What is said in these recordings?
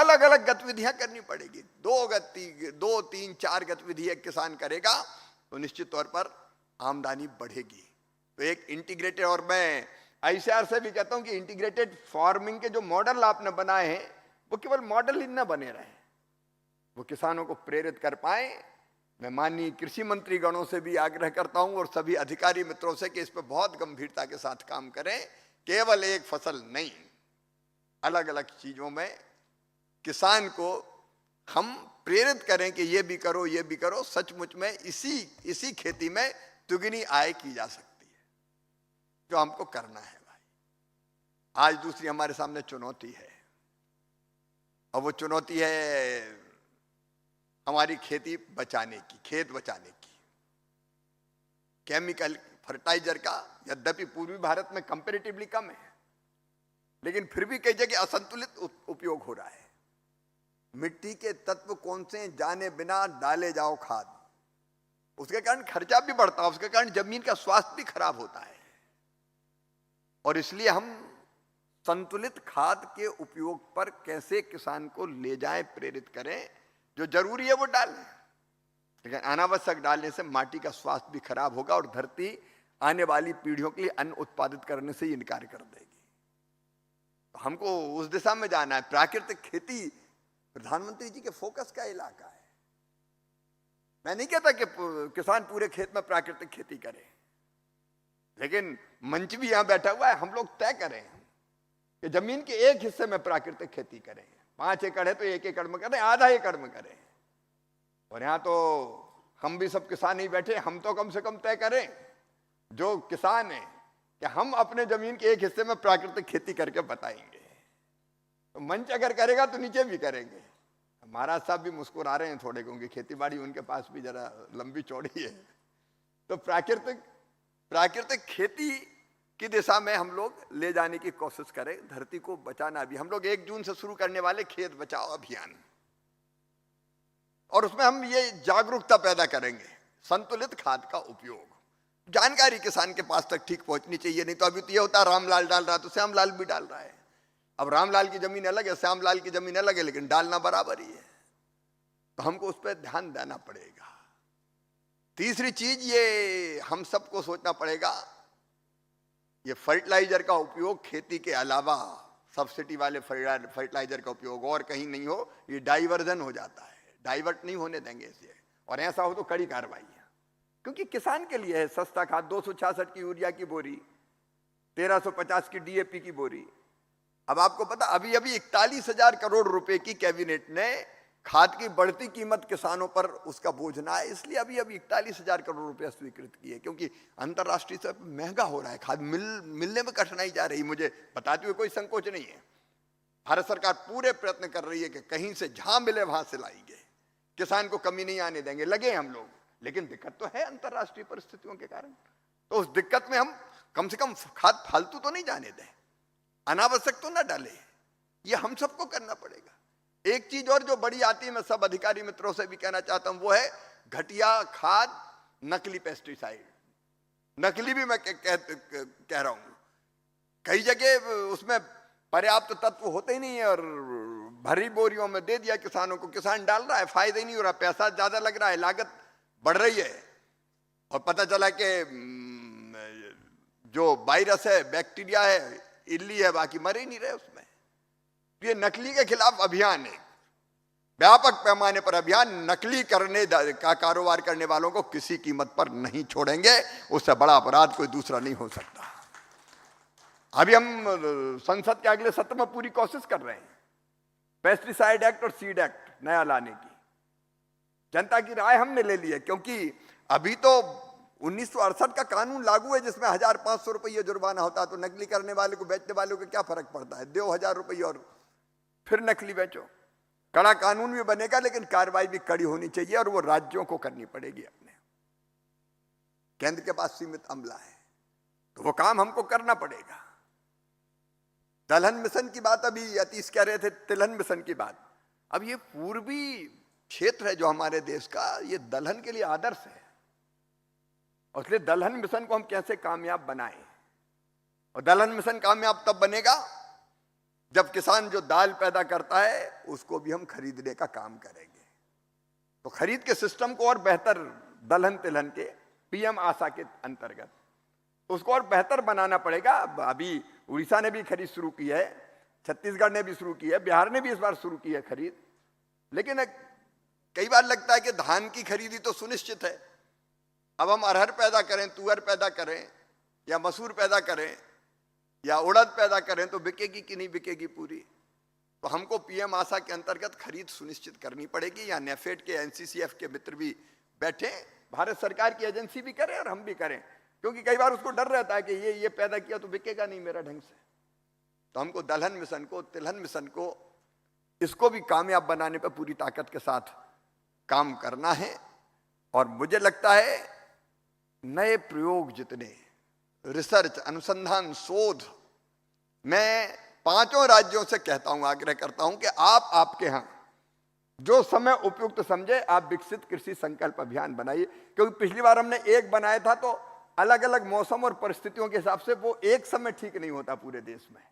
अलग अलग गतिविधियां करनी पड़ेगी। दो तीन चार गतिविधि एक किसान करेगा तो निश्चित तौर पर आमदनी बढ़ेगी। तो एक इंटीग्रेटेड, और मैं आईसीआर से भी कहता हूं कि इंटीग्रेटेड फार्मिंग के जो मॉडल आपने बनाए हैं वो केवल मॉडल ही न बने रहे, वो किसानों को प्रेरित कर पाए। मैं माननीय कृषि मंत्री गणों से भी आग्रह करता हूं और सभी अधिकारी मित्रों से कि इस पर बहुत गंभीरता के साथ काम करें। केवल एक फसल नहीं, अलग अलग चीजों में किसान को हम प्रेरित करें कि ये भी करो, ये भी करो। सचमुच में इसी खेती में दुगनी आय की जा सकती है, जो हमको करना है भाई। आज दूसरी हमारे सामने चुनौती है, और वो चुनौती है हमारी खेती बचाने की, खेत बचाने की। केमिकल फर्टिलाइजर का यद्यपि पूर्वी भारत में कंपैरेटिवली कम है, लेकिन फिर भी कई जगह असंतुलित उपयोग हो रहा है। मिट्टी के तत्व कौन से जाने बिना डाले जाओ खाद, उसके कारण खर्चा भी बढ़ता है, उसके कारण जमीन का स्वास्थ्य भी खराब होता है। और इसलिए हम संतुलित खाद के उपयोग पर कैसे किसान को ले जाएं, प्रेरित करें। जो जरूरी है वो डालें, लेकिन अनावश्यक डालने से माटी का स्वास्थ्य भी खराब होगा और धरती आने वाली पीढ़ियों के लिए अन्न उत्पादित करने से ही इनकार कर देगी। तो हमको उस दिशा में जाना है। प्राकृतिक खेती प्रधानमंत्री जी के फोकस का इलाका है। मैं नहीं कहता कि किसान पूरे खेत में प्राकृतिक खेती करे, लेकिन मंच भी यहां बैठा हुआ है, हम लोग तय करें कि जमीन के एक हिस्से में प्राकृतिक खेती करें। 5 एकड़ है तो 1 एकड़ में करें, आधा एकड़ में करें। और यहां तो हम भी सब किसान ही बैठे, हम तो कम से कम तय करें जो किसान है कि हम अपने जमीन के एक हिस्से में प्राकृतिक खेती करके बताएंगे। तो मंच अगर करेगा तो नीचे भी करेंगे। महाराज साहब भी मुस्कुरा रहे हैं थोड़े, क्योंकि खेती बाड़ी उनके पास भी जरा लंबी चौड़ी है। तो प्राकृतिक खेती की दिशा में हम लोग ले जाने की कोशिश करें, धरती को बचाना भी। हम लोग 1 जून से शुरू करने वाले खेत बचाओ अभियान, और उसमें हम ये जागरूकता पैदा करेंगे संतुलित खाद का उपयोग। जानकारी किसान के पास तक ठीक पहुंचनी चाहिए, नहीं तो अभी तो ये होता है रामलाल डाल रहा है तो श्यामलाल भी डाल रहा है। अब रामलाल की जमीन अलग है, श्यामलाल की जमीन अलग है, लेकिन डालना बराबर ही है। तो हमको उस पर ध्यान देना पड़ेगा। तीसरी चीज ये हम सबको सोचना पड़ेगा, ये फर्टिलाइजर का उपयोग खेती के अलावा सब्सिडी वाले फर्टिलाइजर का उपयोग और कहीं नहीं हो, ये डाइवर्जन हो जाता है। डाइवर्ट नहीं होने देंगे इसे, और ऐसा हो तो कड़ी कार्रवाई है। क्योंकि किसान के लिए है सस्ता खाद, 266 की यूरिया की बोरी, 1350 की डीएपी की बोरी। अब आपको पता, अभी 41,000 करोड़ रुपए की कैबिनेट ने खाद की बढ़ती कीमत किसानों पर उसका बोझ ना है, इसलिए अभी 41,000 करोड़ रुपया स्वीकृत किए, क्योंकि अंतर्राष्ट्रीय स्तर पर महंगा हो रहा है खाद, मिलने में कठिनाई जा रही। मुझे बताते हुए कोई संकोच नहीं है। भारत सरकार पूरे प्रयत्न कर रही है कि कहीं से जहां मिले वहां से लाएंगे, किसान को कमी नहीं आने देंगे। लगे हम लोग, लेकिन दिक्कत तो है अंतर्राष्ट्रीय परिस्थितियों के कारण। तो उस दिक्कत में हम कम से कम खाद फालतू तो नहीं जाने दें, अनावश्यक तो ना डाले। ये हम सबको करना पड़ेगा। एक चीज और जो बड़ी आती है, मैं सब अधिकारी मित्रों से भी कहना चाहता हूं, वो है घटिया खाद, नकली पेस्टिसाइड। नकली भी मैं कह रहा हूं, कई जगह उसमें पर्याप्त तत्व होते ही नहीं है, और भरी बोरियों में दे दिया किसानों को। किसान डाल रहा है, फायदा ही नहीं हो रहा, पैसा ज्यादा लग रहा है, लागत बढ़ रही है, और पता चला कि जो वायरस है, बैक्टीरिया है, इल्ली है, बाकी मर ही नहीं रहे उसमें। ये नकली के खिलाफ अभियान है, व्यापक पैमाने पर अभियान। नकली करने का कारोबार करने वालों को किसी कीमत पर नहीं छोड़ेंगे, उससे बड़ा अपराध कोई दूसरा नहीं हो सकता। अभी हम संसद के अगले सत्र में पूरी कोशिश कर रहे हैं पेस्टिसाइड एक्ट और सीड एक्ट नया लाने की। जनता की राय हमने ले ली है, क्योंकि अभी तो 1968 का कानून लागू है, जिसमें 1,500 रुपये जुर्माना होता है। तो नकली करने वाले को, बेचने वाले को क्या फर्क पड़ता है, दो 1,000 रुपये और फिर नकली बेचो। कड़ा कानून भी बनेगा, लेकिन कार्रवाई भी कड़ी होनी चाहिए, और वो राज्यों को करनी पड़ेगी। अपने केंद्र के पास सीमित अमला है, तो वो काम हमको करना पड़ेगा। दलहन मिशन की बात अभी अतीश कह रहे थे, तिलहन मिशन की बात। अब ये पूर्वी क्षेत्र है जो हमारे देश का, ये दलहन के लिए आदर्श है, और इसलिए दलहन मिशन को हम कैसे कामयाब बनाएं। और दलहन मिशन कामयाब तब बनेगा जब किसान जो दाल पैदा करता है उसको भी हम खरीदने का काम करेंगे। तो खरीद के सिस्टम को और बेहतर, दलहन तिलहन के पीएम आशा के अंतर्गत उसको और बेहतर बनाना पड़ेगा। अभी उड़ीसा ने भी खरीद शुरू की है, छत्तीसगढ़ ने भी शुरू की है, बिहार ने भी इस बार शुरू की है खरीद। लेकिन कई बार लगता है कि धान की खरीदी तो सुनिश्चित है, अब हम अरहर पैदा करें, तुअर पैदा करें या मसूर पैदा करें या उड़द पैदा करें तो बिकेगी कि नहीं बिकेगी पूरी। तो हमको पीएम आशा के अंतर्गत खरीद सुनिश्चित करनी पड़ेगी, या नेफेड के, एनसीसीएफ के मित्र भी बैठे, भारत सरकार की एजेंसी भी करे और हम भी करें, क्योंकि कई बार उसको डर रहता है कि ये पैदा किया तो बिकेगा नहीं मेरा ढंग से। तो हमको दलहन मिशन को, तिलहन मिशन को, इसको भी कामयाब बनाने पर पूरी ताकत के साथ काम करना है। और मुझे लगता है नए प्रयोग जितने, रिसर्च, अनुसंधान, शोध, मैं 5 राज्यों से कहता हूं, आग्रह करता हूं कि आप आपके यहां जो समय उपयुक्त समझे आप विकसित कृषि संकल्प अभियान बनाइए। क्योंकि पिछली बार हमने एक बनाया था तो अलग अलग मौसम और परिस्थितियों के हिसाब से वो एक समय ठीक नहीं होता पूरे देश में,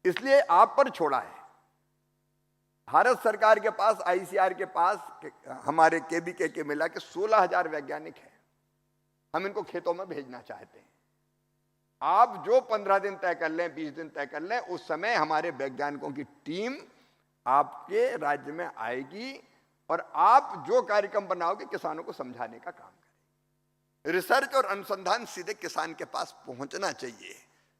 इसलिए आप पर छोड़ा है। भारत सरकार के पास, आईसीआर के पास, हमारे केबीके के मिला के 16,000 वैज्ञानिक हैं, हम इनको खेतों में भेजना चाहते हैं। आप जो 15 दिन तय कर लें, 20 दिन तय कर लें, उस समय हमारे वैज्ञानिकों की टीम आपके राज्य में आएगी और आप जो कार्यक्रम बनाओगे किसानों को समझाने का काम करेंगे। रिसर्च और अनुसंधान सीधे किसान के पास पहुंचना चाहिए,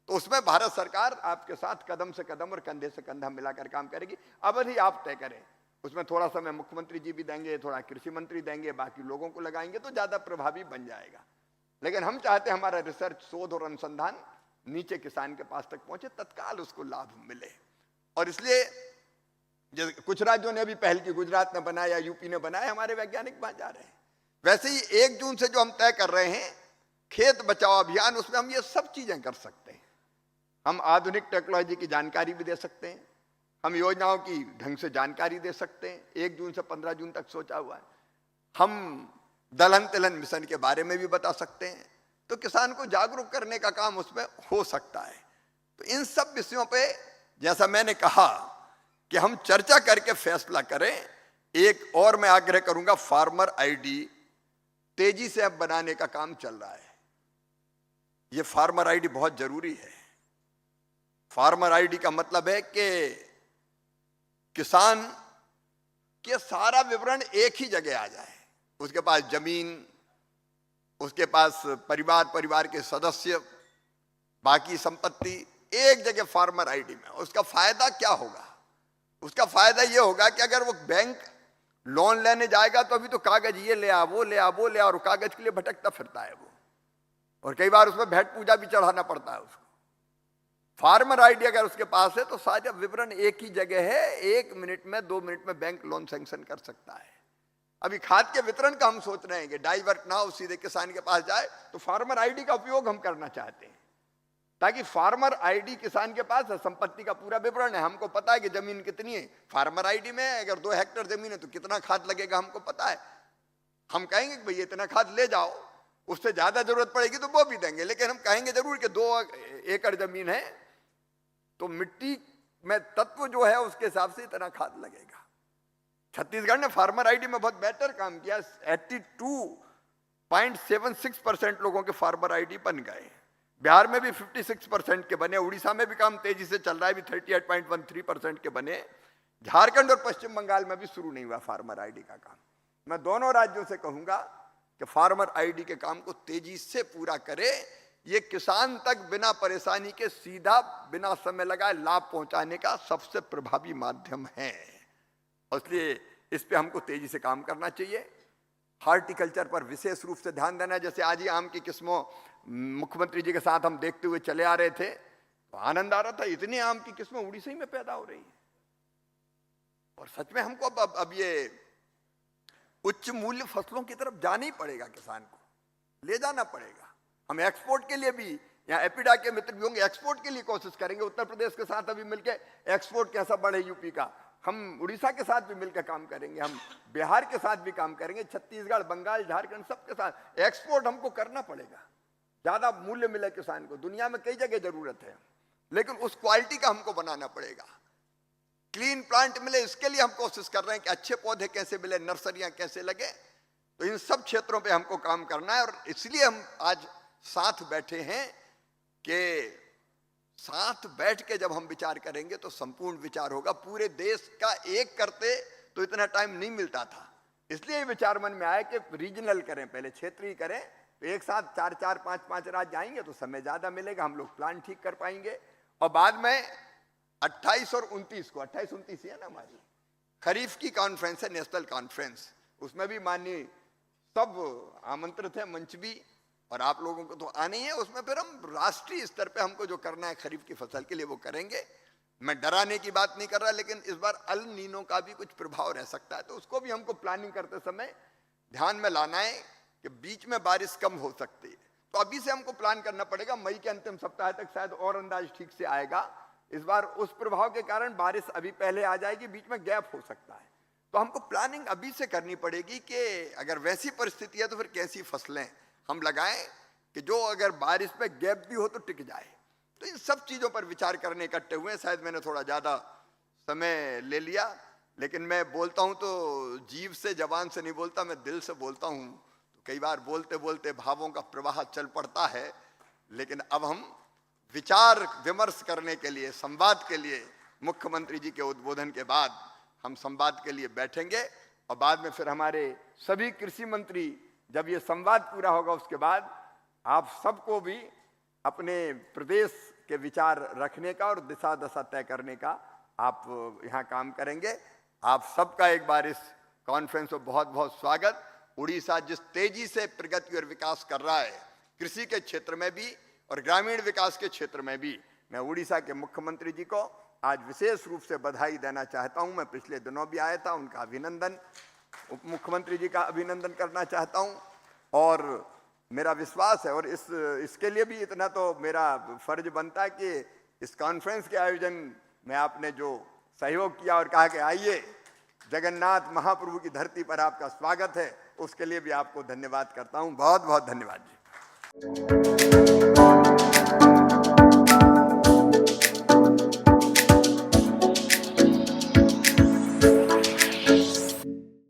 तो उसमें भारत सरकार आपके साथ कदम से कदम और कंधे से कंधा मिलाकर काम करेगी। अवधि आप तय करें, उसमें थोड़ा समय मुख्यमंत्री जी भी देंगे, थोड़ा कृषि मंत्री देंगे, बाकी लोगों को लगाएंगे तो ज्यादा प्रभावी बन जाएगा। लेकिन हम चाहते हैं हमारा रिसर्च, शोध और अनुसंधान नीचे किसान के पास तक पहुंचे, तत्काल उसको लाभ मिले। और इसलिए कुछ राज्यों ने भी पहल की, गुजरात ने बनाया, यूपी ने बनाया, हमारे वैज्ञानिक वहां जा रहे हैं। वैसे ही 1 जून से जो हम तय कर रहे हैं खेत बचाओ अभियान, उसमें हम ये सब चीजें कर सकते हैं। हम आधुनिक टेक्नोलॉजी की जानकारी भी दे सकते हैं, हम योजनाओं की ढंग से जानकारी दे सकते हैं। 1 जून से 15 जून तक सोचा हुआ है। हम दलहन तिलहन मिशन के बारे में भी बता सकते हैं, तो किसान को जागरूक करने का काम उसमें हो सकता है। तो इन सब विषयों पे जैसा मैंने कहा कि हम चर्चा करके फैसला करें। एक और मैं आग्रह करूंगा, फार्मर आईडी तेजी से अब बनाने का काम चल रहा है। ये फार्मर आईडी बहुत जरूरी है। फार्मर आईडी का मतलब है कि किसान के सारा विवरण एक ही जगह आ जाए, उसके पास जमीन, उसके पास परिवार के सदस्य, बाकी संपत्ति एक जगह फार्मर आईडी में। उसका फायदा क्या होगा? उसका फायदा यह होगा कि अगर वो बैंक लोन लेने जाएगा तो अभी तो कागज ये ले आ, वो ले आ, वो ले आ, और कागज के लिए भटकता फिरता है वो, और कई बार उसमें भेंट पूजा भी चढ़ाना पड़ता है उसको। फार्मर आईडी अगर उसके पास है तो सारा विवरण एक ही जगह है, 1 मिनट में, 2 मिनट में बैंक लोन सैंक्शन कर सकता है। अभी खाद के वितरण का हम सोच रहे हैं कि डाइवर्ट ना हो, सीधे किसान के पास जाए, तो फार्मर आईडी का उपयोग हम करना चाहते हैं, ताकि फार्मर आईडी किसान के पास है, संपत्ति का पूरा विवरण है, हमको पता है कि जमीन कितनी है। फार्मर आईडी में अगर 2 हेक्टेयर जमीन है तो कितना खाद लगेगा हमको पता है। हम कहेंगे कि भाई इतना खाद ले जाओ, उससे ज्यादा जरूरत पड़ेगी तो वो भी देंगे, लेकिन हम कहेंगे जरूर कि 2 एकड़ जमीन है तो मिट्टी में तत्व जो है उसके हिसाब से इतना खाद लगेगा। छत्तीसगढ़ ने फार्मर आईडी में बहुत बेहतर काम किया, 82.76% लोगों के फार्मर आईडी बन गए। बिहार में भी 56% के बने, उड़ीसा में भी काम तेजी से चल रहा है, भी 38.13% के बने। झारखंड और पश्चिम बंगाल में भी शुरू नहीं हुआ फार्मर आईडी का काम। मैं दोनों राज्यों से कहूंगा कि फार्मर आईडी के काम को तेजी से पूरा करे। ये किसान तक बिना परेशानी के, सीधा बिना समय लगाए लाभ पहुंचाने का सबसे प्रभावी माध्यम है, इसलिए इस पे हमको तेजी से काम करना चाहिए। हार्टिकल्चर पर विशेष रूप से ध्यान देना। जैसे आज ही आम की किस्मों मुख्यमंत्री जी के साथ हम देखते हुए चले आ रहे थे, तो आनंद आ रहा था, इतनी आम की किस्में उड़ीसा में पैदा हो रही है। और सच में हमको अब ये उच्च मूल्य फसलों की तरफ जाना ही पड़ेगा, किसान को ले जाना पड़ेगा। हम एक्सपोर्ट के लिए भी, यहाँ एपिडा के मित्र भी होंगे, एक्सपोर्ट के लिए कोशिश करेंगे। उत्तर प्रदेश के साथ अभी मिलकर एक्सपोर्ट कैसा बढ़े यूपी का, हम उड़ीसा के साथ भी मिलकर काम करेंगे, हम बिहार के साथ भी काम करेंगे, छत्तीसगढ़, बंगाल, झारखंड, सबके साथ एक्सपोर्ट हमको करना पड़ेगा। ज्यादा मूल्य मिले किसान को, दुनिया में कई जगह जरूरत है, लेकिन उस क्वालिटी का हमको बनाना पड़ेगा। क्लीन प्लांट मिले, इसके लिए हम कोशिश कर रहे हैं कि अच्छे पौधे कैसे मिले, नर्सरियां कैसे लगे। तो इन सब क्षेत्रों पे हमको काम करना है और इसलिए हम आज साथ बैठे हैं कि साथ बैठ के जब हम विचार करेंगे तो संपूर्ण विचार होगा। पूरे देश का एक करते तो इतना टाइम नहीं मिलता था, इसलिए विचार मन में आया कि रीजनल करें, पहले क्षेत्रीय करें, तो एक साथ 4-4, 5-5 राज्य आएंगे तो समय ज्यादा मिलेगा, हम लोग प्लान ठीक कर पाएंगे। और बाद में 28 और 29 को, 28-29 है ना हमारी खरीफ की कॉन्फ्रेंस है, नेशनल कॉन्फ्रेंस, उसमें भी माननीय सब आमंत्रित है, मंच भी, और आप लोगों को तो आना ही है। उसमें फिर हम राष्ट्रीय स्तर पे हमको जो करना है खरीफ की फसल के लिए वो करेंगे। मैं डराने की बात नहीं कर रहा, लेकिन इस बार अल नीनो का भी कुछ प्रभाव रह सकता है, तो उसको भी हमको प्लानिंग करते समय ध्यान में लाना है कि बीच में बारिश कम हो सकती है। तो अभी से हमको प्लान करना पड़ेगा, मई के अंतिम सप्ताह तक शायद और अंदाज ठीक से आएगा। इस बार उस प्रभाव के कारण बारिश अभी पहले आ जाएगी, बीच में गैप हो सकता है, तो हमको प्लानिंग अभी से करनी पड़ेगी कि अगर वैसी परिस्थिति है तो फिर कैसी फसलें हम लगाएं कि जो अगर बारिश में गैप भी हो तो टिक जाए। तो इन सब चीजों पर विचार करने इकट्ठे हुए। शायद मैंने थोड़ा ज्यादा समय ले लिया, लेकिन मैं बोलता हूं तो जीभ से, जबान से नहीं बोलता, मैं दिल से बोलता हूं। तो कई बार बोलते बोलते भावों का प्रवाह चल पड़ता है, लेकिन अब हम विचार विमर्श करने के लिए, संवाद के लिए, मुख्यमंत्री जी के उद्बोधन के बाद हम संवाद के लिए बैठेंगे और बाद में फिर हमारे सभी कृषि मंत्री, जब ये संवाद पूरा होगा उसके बाद आप सबको भी अपने प्रदेश के विचार रखने का और दिशा दशा तय करने का आप यहाँ काम करेंगे। आप सबका एक बार इस कॉन्फ्रेंस में बहुत बहुत स्वागत। उड़ीसा जिस तेजी से प्रगति और विकास कर रहा है, कृषि के क्षेत्र में भी और ग्रामीण विकास के क्षेत्र में भी, मैं उड़ीसा के मुख्यमंत्री जी को आज विशेष रूप से बधाई देना चाहता हूं। मैं पिछले दिनों भी आया था, उनका अभिनंदन, उप मुख्यमंत्री जी का अभिनंदन करना चाहता हूं। और मेरा विश्वास है, और इसके लिए भी इतना तो मेरा फर्ज बनता है कि इस कॉन्फ्रेंस के आयोजन में आपने जो सहयोग किया और कहा कि आइए जगन्नाथ महाप्रभु की धरती पर आपका स्वागत है, उसके लिए भी आपको धन्यवाद करता हूं। बहुत बहुत धन्यवाद जी।